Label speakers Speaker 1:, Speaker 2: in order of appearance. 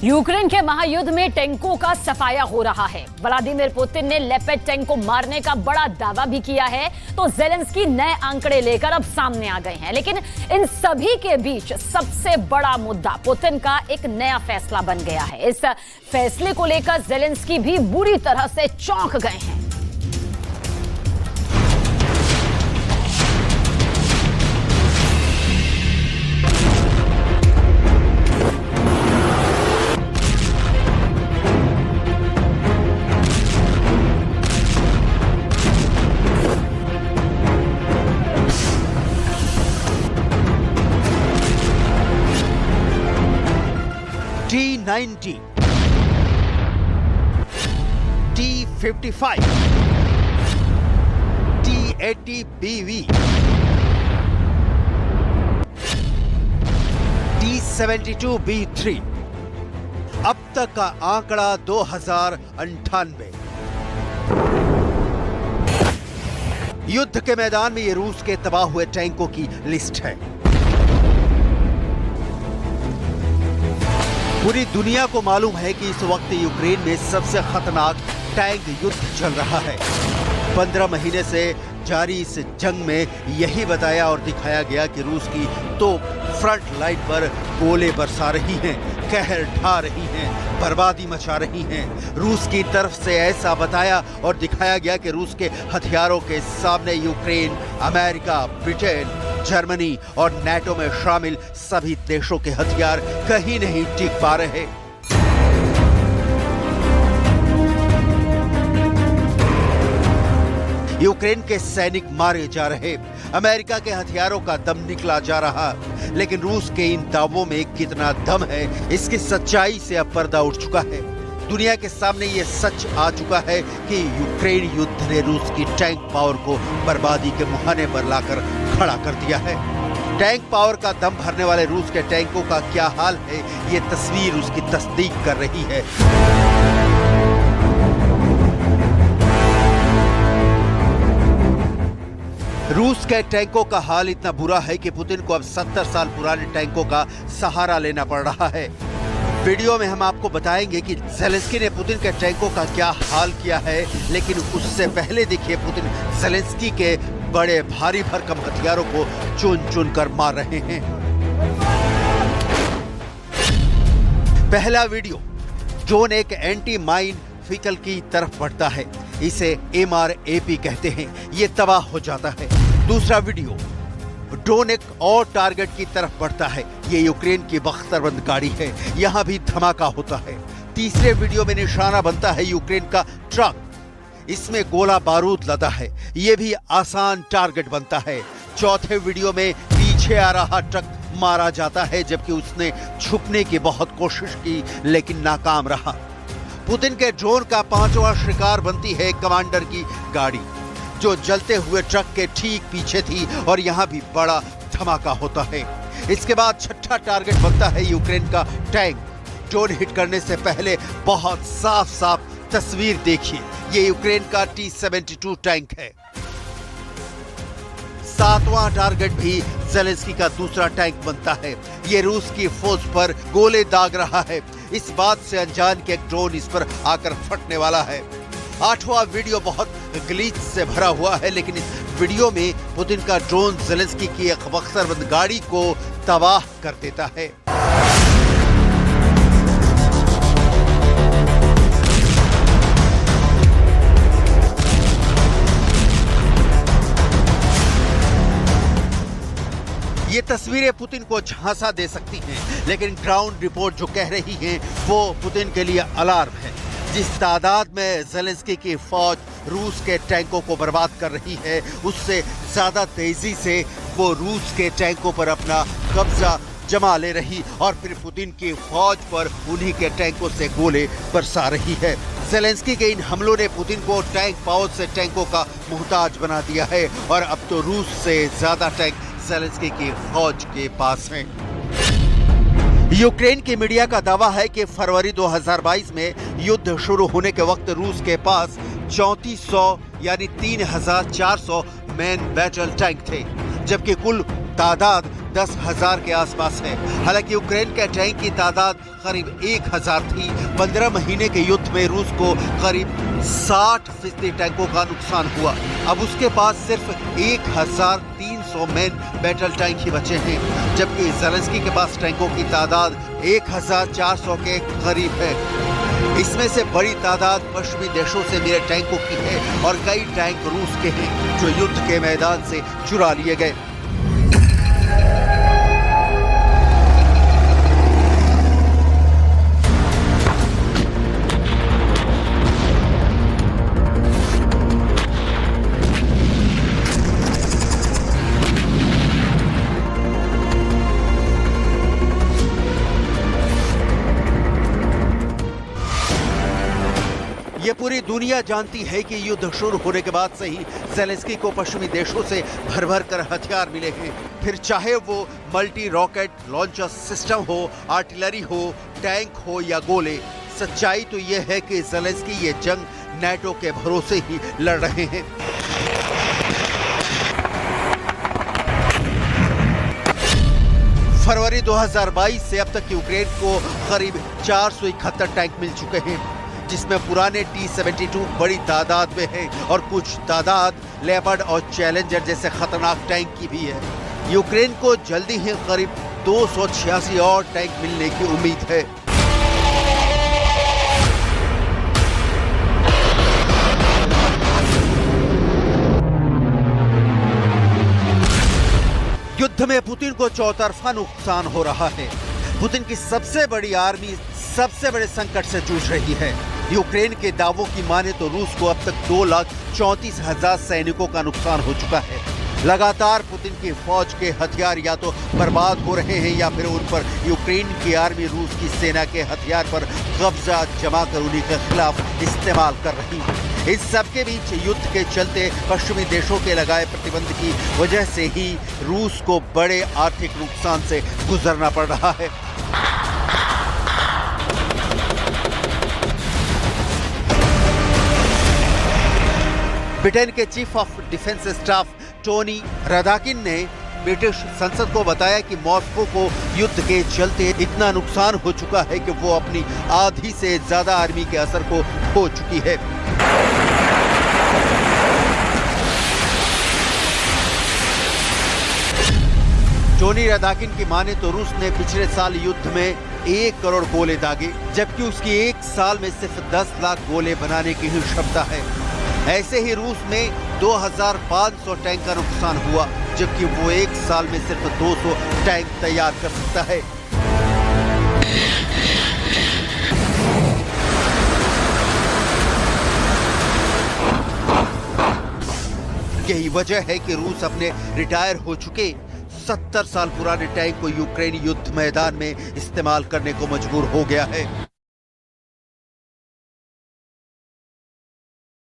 Speaker 1: Ukraine के महायुद्ध में टैंकों का सफाया हो रहा है। व्लादिमीर पुतिन ने लेपेड टैंक को मारने का बड़ा दावा भी किया है, तो ज़ेलेंस्की नए आंकड़े लेकर अब सामने आ गए हैं। लेकिन इन सभी के बीच सबसे बड़ा मुद्दा पुतिन का एक नया फैसला बन गया है। इस फैसले को लेकर ज़ेलेंस्की भी बुरी तरह से चौंक गए हैं।
Speaker 2: T90, T55, T80BV, T72B3। अब तक का आंकड़ा 2098। युद्ध के मैदान में ये रूस के तबाह हुए टैंकों की लिस्ट है। पूरी दुनिया को मालूम है कि इस वक्त यूक्रेन में सबसे खतरनाक टैंक युद्ध चल रहा है। 15 महीने से जारी इस जंग में यही बताया और दिखाया गया कि रूस की तोप फ्रंट लाइन पर गोले बरसा रही हैं, कहर ढा रही हैं, बर्बादी मचा रही हैं। रूस की तरफ से ऐसा बताया और दिखाया गया कि रूस के हथियारों के सामने यूक्रेन, अमेरिका, ब्रिटेन, जर्मनी और नाटो में शामिल सभी देशों के हथियार कहीं नहीं टिक पा रहे। यूक्रेन के सैनिक मारे जा रहे, अमेरिका के हथियारों का दम निकला जा रहा, लेकिन रूस के इन दावों में कितना दम है, इसकी सच्चाई से अब पर्दा उठ चुका है। दुनिया के सामने ये सच आ चुका है कि यूक्रेन युद्ध ने रूस की टैंक पावर को बर्बादी के मुहाने पर लाकर खड़ा कर दिया है। टैंक पावर का दम भरने वाले रूस के टैंकों का क्या हाल है, ये तस्वीर उसकी तस्दीक कर रही है। रूस के टैंकों का हाल इतना बुरा है कि पुतिन को अब 70 साल पुराने टैंकों का सहारा लेना पड़ रहा है। वीडियो में हम आपको बताएंगे कि ज़ेलेंस्की ने पुतिन के टैंकों का क्या हाल किया है, लेकिन उससे पहले देखिए पुतिन ज़ेलेंस्की के बड़े भारी भरकम हथियारों को चुन चुन कर मार रहे हैं। पहला वीडियो, ड्रोन एक एंटी माइन व्हीकल की तरफ बढ़ता है, इसे MRAP कहते हैं, ये तबाह हो जाता है। दूसरा वीडियो, ड्रोन एक और टारगेट की तरफ बढ़ता है, ये यूक्रेन की बख्तरबंद गाड़ी है, यहां भी धमाका होता है। तीसरे वीडियो में निशाना बनता है यूक्रेन का ट्रक, इसमें गोला बारूद लदा है, ये भी आसान टारगेट बनता है। चौथे वीडियो में पीछे आ रहा ट्रक मारा जाता है, जबकि उसने छुपने की बहुत कोशिश की लेकिन नाकाम रहा। पुतिन के ड्रोन का पांचवा शिकार बनती है कमांडर की गाड़ी, जो जलते हुए ट्रक के ठीक पीछे थी, और यहां भी बड़ा धमाका होता है। इसके बाद छठा टारगेट बनता है यूक्रेन का टैंक। ड्रोन हिट करने से पहले बहुत साफ साफ तस्वीर देखिए, ये यूक्रेन का T72 टैंक है। सातवां टारगेट भी ज़ेलेंस्की का दूसरा टैंक बनता है, ये रूस की फौज पर गोले दाग रहा है, इस बात से अनजान कि एक ड्रोन इस पर आकर फटने वाला है। आठवां वीडियो बहुत ग्लिच से भरा हुआ है, लेकिन इस वीडियो में पुतिन का ड्रोन ज़ेलेंस्की की एक बख्तरबंद गाड़ी को तबाह कर देता है। ये तस्वीरें पुतिन को झांसा दे सकती हैं, लेकिन ग्राउंड रिपोर्ट जो कह रही है वो पुतिन के लिए अलार्म है। जिस तादाद में ज़ेलेंस्की की फौज रूस के टैंकों को बर्बाद कर रही है, उससे ज्यादा तेजी से वो रूस के टैंकों पर अपना कब्जा जमा ले रही और फिर पुतिन की फौज पर उन्हीं के टैंकों से गोले बरसा रही है। ज़ेलेंस्की के इन हमलों ने पुतिन को टैंक पावर से टैंकों का मुहताज बना दिया है, और अब तो रूस से ज्यादा टैंक ज़ेलेंस्की की फौज के पास हैं। यूक्रेन की मीडिया का दावा है कि फरवरी 2022 में युद्ध शुरू होने के वक्त रूस के पास 3400 यानी 3400 मैन बैटल टैंक थे, जबकि कुल तादाद 10,000 के आसपास है। हालांकि यूक्रेन के टैंक की तादाद करीब 1,000 थी। 15 महीने के युद्ध में रूस को करीब 60% टैंकों का नुकसान हुआ। अब उसके पास सिर्फ 1,300 मेन बैटल टैंक ही बचे हैं, जबकि ज़ेलेंस्की के पास टैंकों की तादाद 1,400 के करीब है। इसमें से बड़ी तादाद पश्चिमी देशों से मिले टैंकों की है और कई टैंक रूस के हैं जो युद्ध के मैदान से चुरा लिए गए। ये पूरी दुनिया जानती है कि युद्ध शुरू होने के बाद से ही ज़ेलेंस्की को पश्चिमी देशों से भर कर हथियार मिले हैं, फिर चाहे वो मल्टी रॉकेट लॉन्चर सिस्टम हो, आर्टिलरी हो, टैंक हो या गोले। सच्चाई तो ये है कि ज़ेलेंस्की ये जंग नाटो के भरोसे ही लड़ रहे हैं। फरवरी 2022 से अब तक यूक्रेन को करीब 471 टैंक मिल चुके हैं, जिसमें पुराने T-72 बड़ी तादाद में है और कुछ तादाद लेपर्ड और चैलेंजर जैसे खतरनाक टैंक की भी है। यूक्रेन को जल्दी ही करीब 286 और टैंक मिलने की उम्मीद है। युद्ध में पुतिन को चौतरफा नुकसान हो रहा है। पुतिन की सबसे बड़ी आर्मी सबसे बड़े संकट से जूझ रही है। यूक्रेन के दावों की माने तो रूस को अब तक 2,34,000 सैनिकों का नुकसान हो चुका है। लगातार पुतिन की फौज के हथियार या तो बर्बाद हो रहे हैं या फिर उन पर यूक्रेन की आर्मी रूस की सेना के हथियार पर कब्जा जमा कर उन्हीं के खिलाफ इस्तेमाल कर रही है। इस सब के बीच युद्ध के चलते पश्चिमी देशों के लगाए प्रतिबंध की वजह से ही रूस को बड़े आर्थिक नुकसान से गुजरना पड़ रहा है। ब्रिटेन के chief of defence staff Tony Radakin ने ब्रिटिश संसद को बताया कि मॉस्को को युद्ध के चलते इतना नुकसान हो चुका है कि वो अपनी आधी से ज्यादा आर्मी के असर को खो चुकी है। टोनी रदाकिन की माने तो रूस ने पिछले साल युद्ध में 1 करोड़ गोले दागे, जबकि उसकी 1 साल में सिर्फ 10 लाख गोले बनाने की ही क्षमता है। ऐसे ही रूस में 2,500 टैंक का नुकसान हुआ, जबकि वो 1 साल में सिर्फ 200 टैंक तैयार कर सकता है। यही वजह है कि रूस अपने रिटायर हो चुके 70 साल पुराने टैंक को यूक्रेनी युद्ध मैदान में इस्तेमाल करने को मजबूर हो गया है।